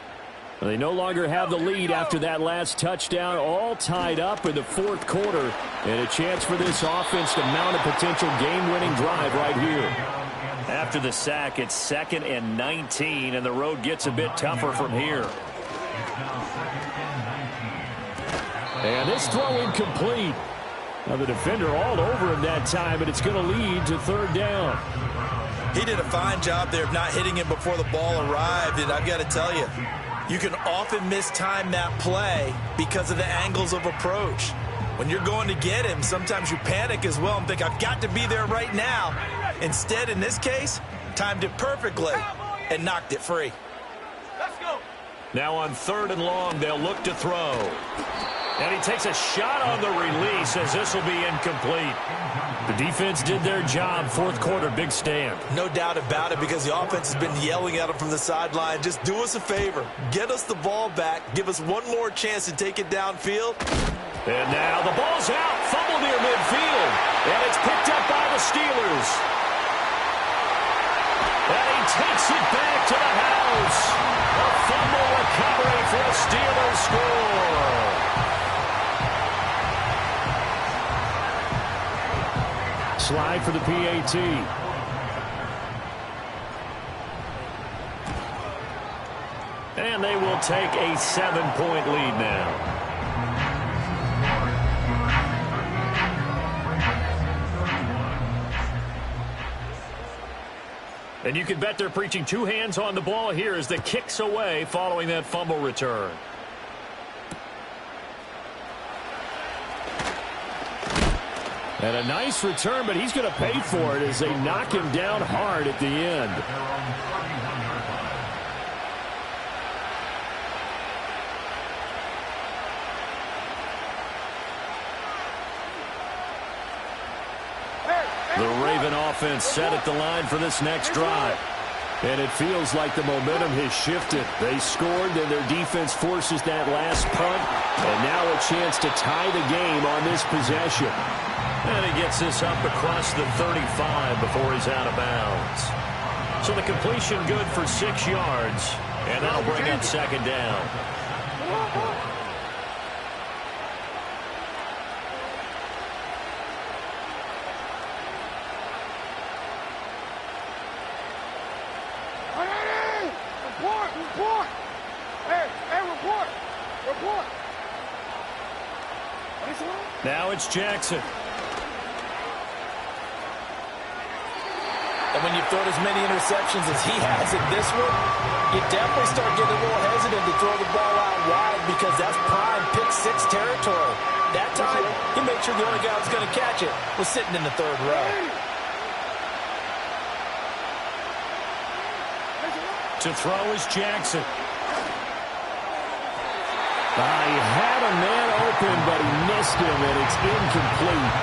They no longer have the lead after that last touchdown, all tied up in the 4th quarter, and a chance for this offense to mount a potential game-winning drive right here. After the sack, it's 2nd and 19, and the road gets a bit tougher from here. And this throw incomplete. Now the defender all over him that time, and it's going to lead to 3rd down. He did a fine job there of not hitting him before the ball arrived, and I've got to tell you, you can often mistime that play because of the angles of approach. When you're going to get him, sometimes you panic as well and think, I've got to be there right now. Instead, in this case, timed it perfectly and knocked it free. Let's go. Now on 3rd and long, they'll look to throw. And he takes a shot on the release as this will be incomplete. The defense did their job. 4th quarter, big stand. No doubt about it, because the offense has been yelling at him from the sideline. Just do us a favor. Get us the ball back. Give us one more chance to take it downfield. And now the ball's out. Fumble near midfield. And it's picked up by the Steelers. And he takes it back to the house. A fumble recovery for a Steelers score. Slide for the PAT. And they will take a 7-point lead now. And you can bet they're preaching 2 hands on the ball here as the kick's away following that fumble return. And a nice return, but he's going to pay for it as they knock him down hard at the end. The Raven offense set at the line for this next drive. And it feels like the momentum has shifted. They scored, and their defense forces that last punt. And now a chance to tie the game on this possession. And he gets this up across the 35 before he's out of bounds. So the completion good for 6 yards. And that'll bring up 2nd down. Report! Hey, report! Now it's Jackson. And when you've thrown as many interceptions as he has in this one, you definitely start getting a little hesitant to throw the ball out wide because that's prime pick-6 territory. That time, he made sure the only guy who was going to catch it was sitting in the 3rd row. To throw is Jackson. He had a man open, but he missed him, and it's incomplete.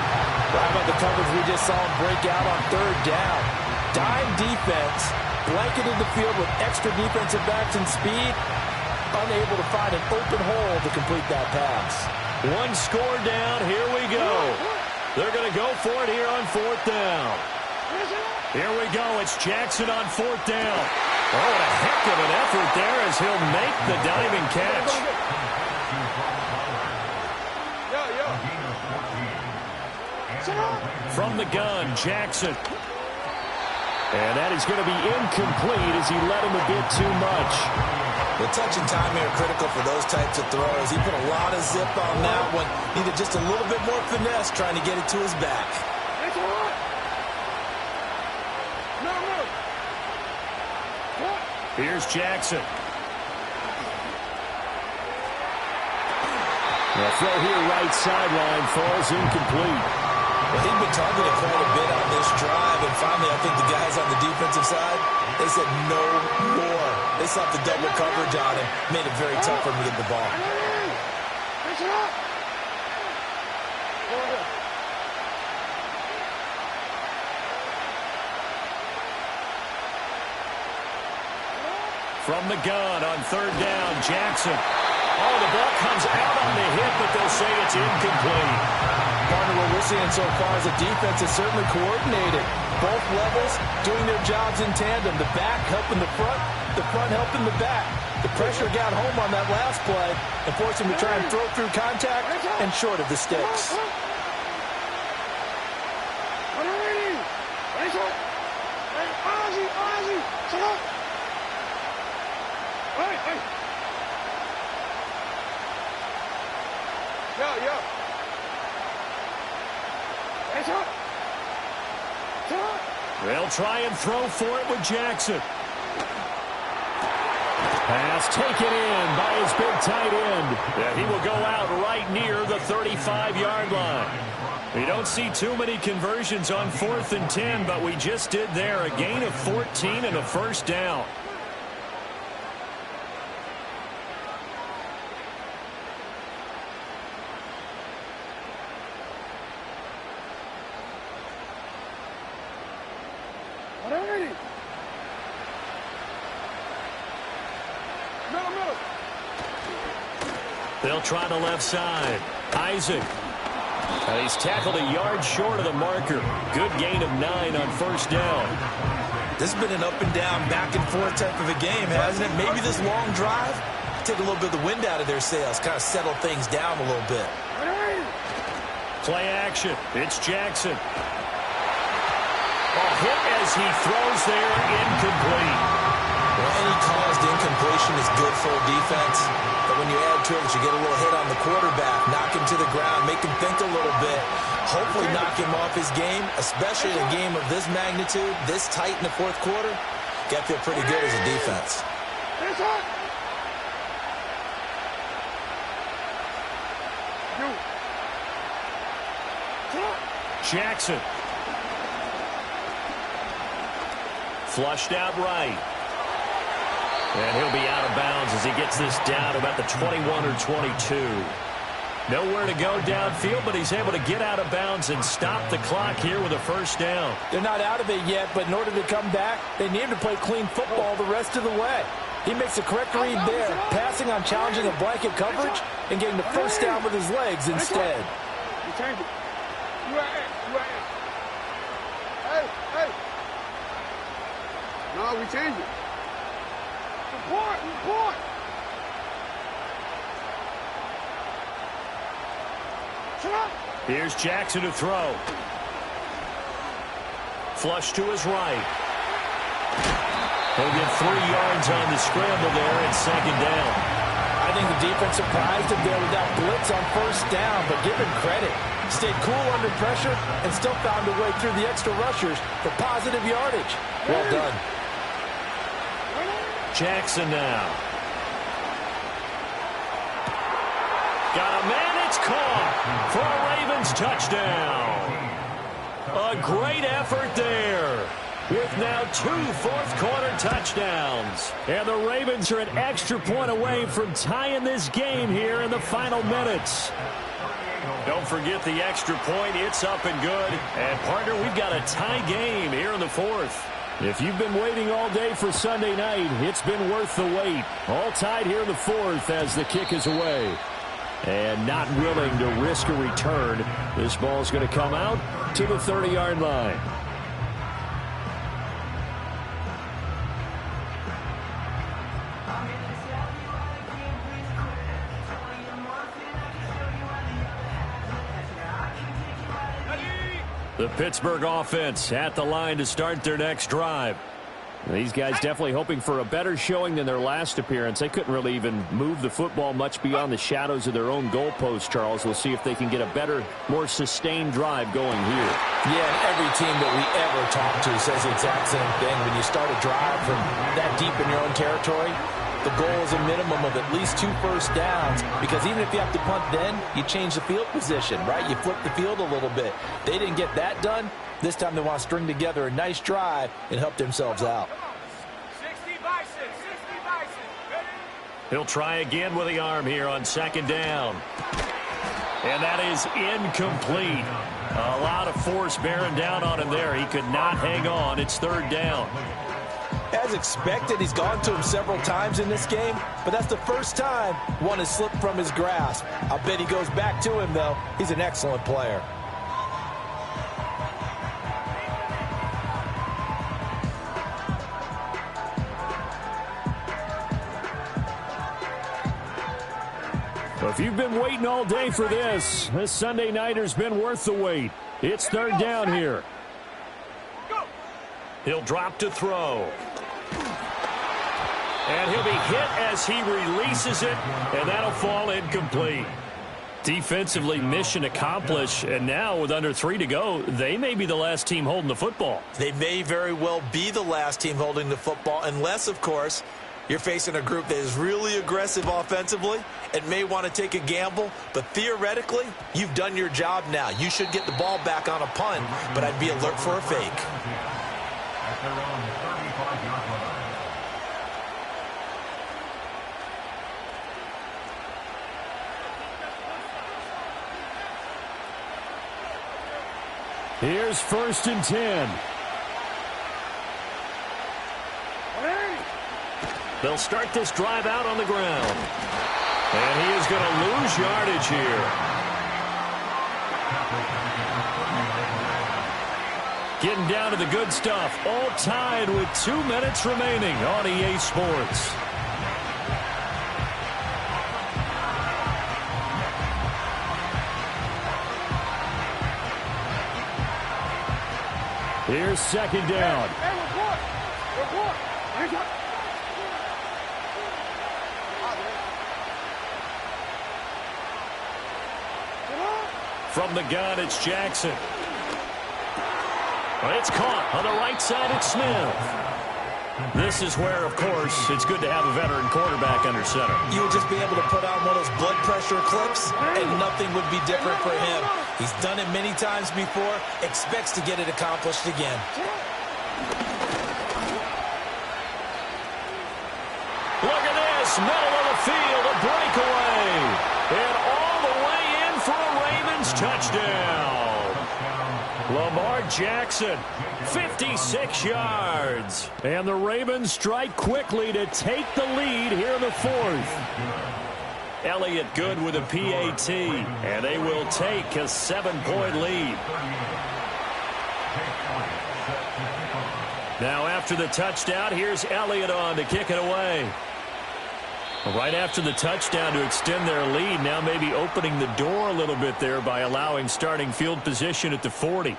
Well, how about the coverage we just saw him break out on third down? Dime defense, blanketed the field with extra defensive backs and speed, unable to find an open hole to complete that pass. One score down. Here we go. They're going to go for it here on fourth down. Here we go. It's Jackson on fourth down. Oh, what a heck of an effort there as he'll make the diving catch. From the gun, Jackson. And that is going to be incomplete as he let him a bit too much. The touch and time here are critical for those types of throws. He put a lot of zip on that one. Needed just a little bit more finesse trying to get it to his back. Here's Jackson. The throw here right sideline falls incomplete. Well, he'd been targeted quite a bit on this drive, and finally I think the guys on the defensive side, they said no more. They slapped the double coverage on him, made it very tough for him to get the ball. From the gun on third down, Jackson. Oh, the ball comes out on the hit, but they'll say it's incomplete. Partner, what we're seeing so far is the defense is certainly coordinated. Both levels doing their jobs in tandem. The back helping the front helping the back. The pressure got home on that last play and forced him to try and throw through contact and short of the sticks. They'll try and throw for it with Jackson. Pass taken in by his big tight end. Yeah, he will go out right near the 35-yard line. We don't see too many conversions on 4th and 10, but we just did there. A gain of 14 and a first down. They'll try the left side. Isaac. And he's tackled a yard short of the marker. Good gain of 9 on first down. This has been an up and down, back and forth type of a game, hasn't it? Maybe this long drive take a little bit of the wind out of their sails, kind of settle things down a little bit. Play action. It's Jackson. A hit as he throws there, incomplete. Well, any caused incompletion is good for a defense. But when you add to it that you get a little hit on the quarterback, knock him to the ground, make him think a little bit, hopefully knock him off his game, especially in a game of this magnitude, this tight in the fourth quarter, got to feel pretty good as a defense. Jackson. Flushed out right. And he'll be out of bounds as he gets this down to about the 21 or 22. Nowhere to go downfield, but he's able to get out of bounds and stop the clock here with a first down. They're not out of it yet, but in order to come back, they need him to play clean football the rest of the way. He makes the correct read there, passing on challenging a blanket coverage and getting the first down with his legs instead. No, we change it. Report. Here's Jackson to throw. Flush to his right. He'll get 3 yards on the scramble there at second down. I think the defense surprised him there with that blitz on first down, but give him credit. Stayed cool under pressure and still found a way through the extra rushers for positive yardage. Well done. Jackson now. Got a man, it's caught for a Ravens touchdown. A great effort there with now 2 fourth-quarter touchdowns. And the Ravens are an extra point away from tying this game here in the final minutes. Don't forget the extra point. It's up and good. And, partner, we've got a tie game here in the fourth. If you've been waiting all day for Sunday night, it's been worth the wait. All tied here in the fourth as the kick is away. And not willing to risk a return. This ball's going to come out to the 30-yard line. The Pittsburgh offense at the line to start their next drive. These guys definitely hoping for a better showing than their last appearance. They couldn't really even move the football much beyond the shadows of their own goalpost, Charles. We'll see if they can get a better, more sustained drive going here. Yeah, and every team that we ever talk to says the exact same thing. When you start a drive from that deep in your own territory, the goal is a minimum of at least 2 first downs, because even if you have to punt then, you change the field position, right? You flip the field a little bit. They didn't get that done. This time they want to string together a nice drive and help themselves out. 60 Bison, 60 Bison. Ready? He'll try again with the arm here on second down. And that is incomplete. A lot of force bearing down on him there. He could not hang on. It's third down. As expected, he's gone to him several times in this game, but that's the first time one has slipped from his grasp. I'll bet he goes back to him, though. He's an excellent player. If you've been waiting all day for this Sunday nighter's been worth the wait. It's third down here. He'll drop to throw. And he'll be hit as he releases it, and that'll fall incomplete. Defensively, mission accomplished, and now with under 3 to go, they may be the last team holding the football. They may very well be the last team holding the football, unless, of course, you're facing a group that is really aggressive offensively and may want to take a gamble. But theoretically, you've done your job now. You should get the ball back on a punt, but I'd be alert for a fake. Here's first and 10. They'll start this drive out on the ground. And he is going to lose yardage here. Getting down to the good stuff. All tied with 2 minutes remaining on EA Sports. Here's second down. From the gun, it's Jackson. It's caught on the right side. It's Smith. This is where, of course, it's good to have a veteran quarterback under center. You would just be able to put on one of those blood pressure clips, and nothing would be different for him. He's done it many times before, expects to get it accomplished again. Look at this, middle of the field, a breakaway. And all the way in for a Ravens touchdown. Lamar Jackson, 56 yards. And the Ravens strike quickly to take the lead here in the fourth. Elliott good with a PAT, and they will take a 7-point lead. Now after the touchdown, here's Elliott on to kick it away. Right after the touchdown to extend their lead, now maybe opening the door a little bit there by allowing starting field position at the 40.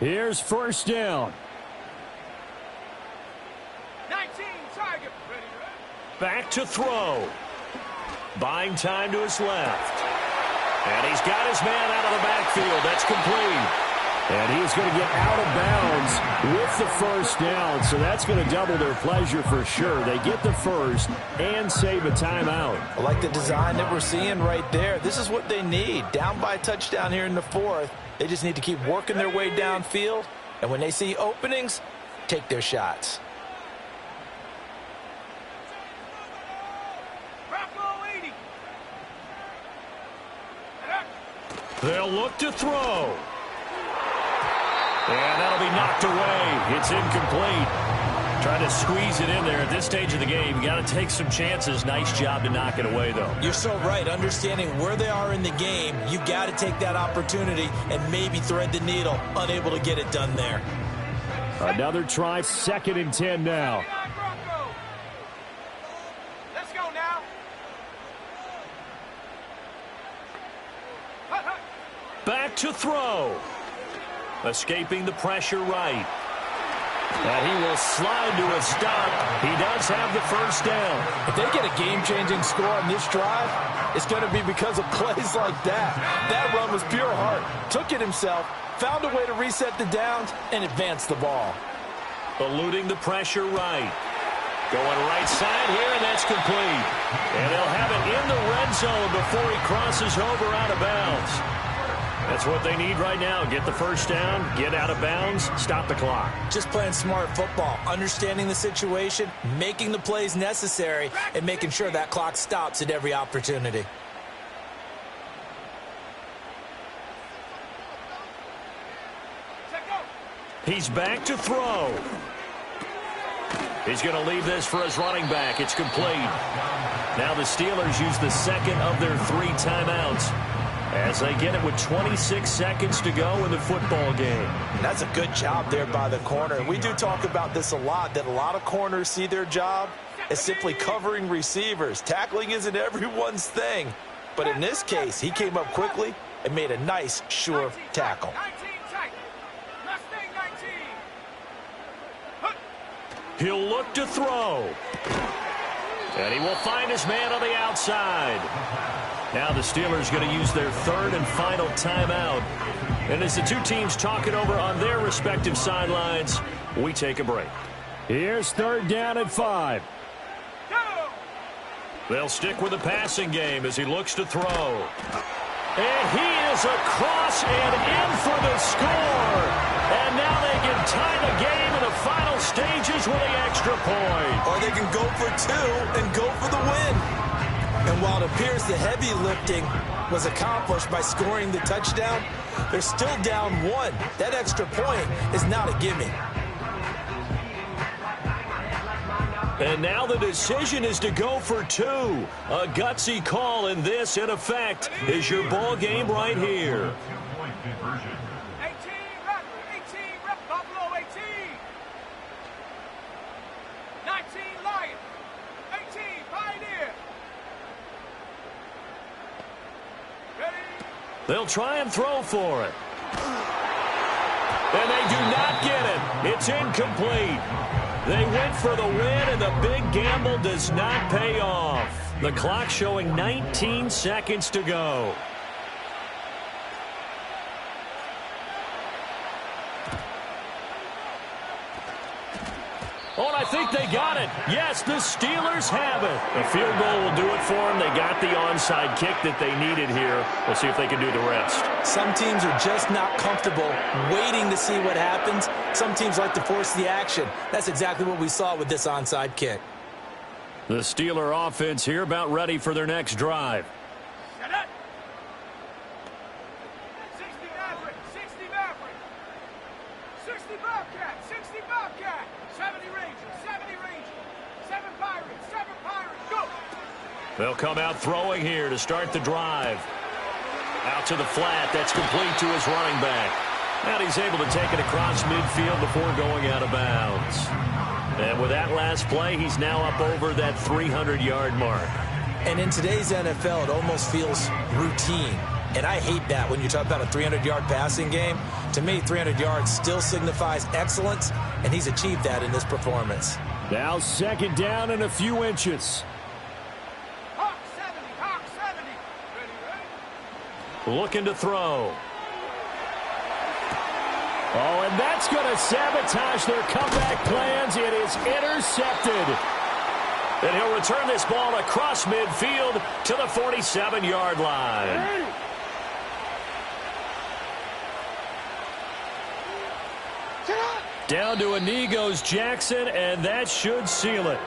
Here's first down. 19, target. Ready. Back to throw. Buying time to his left. And he's got his man out of the backfield. That's complete. And he's going to get out of bounds with the first down, so that's going to double their pleasure for sure. They get the first and save a timeout. I like the design that we're seeing right there. This is what they need. Down by a touchdown here in the fourth. They just need to keep working their way downfield, and when they see openings, take their shots. They'll look to throw. And that'll be knocked away. It's incomplete. Trying to squeeze it in there at this stage of the game. You got to take some chances. Nice job to knock it away, though. You're so right. Understanding where they are in the game, you got to take that opportunity and maybe thread the needle. Unable to get it done there. Another try, 2nd and 10 now. Let's go now. Back to throw. Escaping the pressure right. And he will slide to a stop. He does have the first down. If they get a game-changing score on this drive, it's going to be because of plays like that. That run was pure heart. Took it himself, found a way to reset the downs, and advance the ball. Eluding the pressure right. Going right side here, and that's complete. And they'll have it in the red zone before he crosses over out of bounds. That's what they need right now. Get the first down, get out of bounds, stop the clock. Just playing smart football, understanding the situation, making the plays necessary, and making sure that clock stops at every opportunity. He's back to throw. He's going to leave this for his running back. It's complete. Now the Steelers use the second of their 3 timeouts as they get it with 26 seconds to go in the football game. That's a good job there by the corner. We do talk about this a lot, that a lot of corners see their job as simply covering receivers. Tackling isn't everyone's thing. But in this case, he came up quickly and made a nice, sure tackle. He'll look to throw. And he will find his man on the outside. Now the Steelers going to use their 3rd and final timeout. And as the two teams talk it over on their respective sidelines, we take a break. Here's 3rd down and 5. They'll stick with the passing game as he looks to throw. And he is across and in for the score. And now they can tie the game in the final stages with the extra point. Or they can go for 2 and go for the win. And while it appears the heavy lifting was accomplished by scoring the touchdown, they're still down 1. That extra point is not a gimme. And now the decision is to go for 2. A gutsy call, and this, in effect, is your ball game right here. 18 rep Buffalo 18. 19 Lion. 18 Pioneer. Ready? They'll try and throw for it. And they do not get it. It's incomplete. They went for the win, and the big gamble does not pay off. The clock showing 19 seconds to go. Oh, and I think they got it. Yes, the Steelers have it. A field goal will do it for them. They got the onside kick that they needed here. We'll see if they can do the rest. Some teams are just not comfortable waiting to see what happens. Some teams like to force the action. That's exactly what we saw with this onside kick. The Steeler offense here about ready for their next drive. Set up. 60 Maverick. 60 Maverick. 60 Bobcat. 60 Bobcat. 70 Rangers. 70 Rangers. 7 Pirates. 7 Pirates. Go. They'll come out throwing here to start the drive. Out to the flat. That's complete to his running back. And he's able to take it across midfield before going out of bounds. And with that last play, he's now up over that 300-yard mark. And in today's NFL, it almost feels routine. And I hate that when you talk about a 300-yard passing game. To me, 300 yards still signifies excellence, and he's achieved that in this performance. Now 2nd down and a few inches. Hawk 70. Hawk 70. Ready, ready. Looking to throw. Oh, and that's going to sabotage their comeback plans. It is intercepted. And he'll return this ball across midfield to the 47-yard line. Down to a knee goes Jackson, and that should seal it.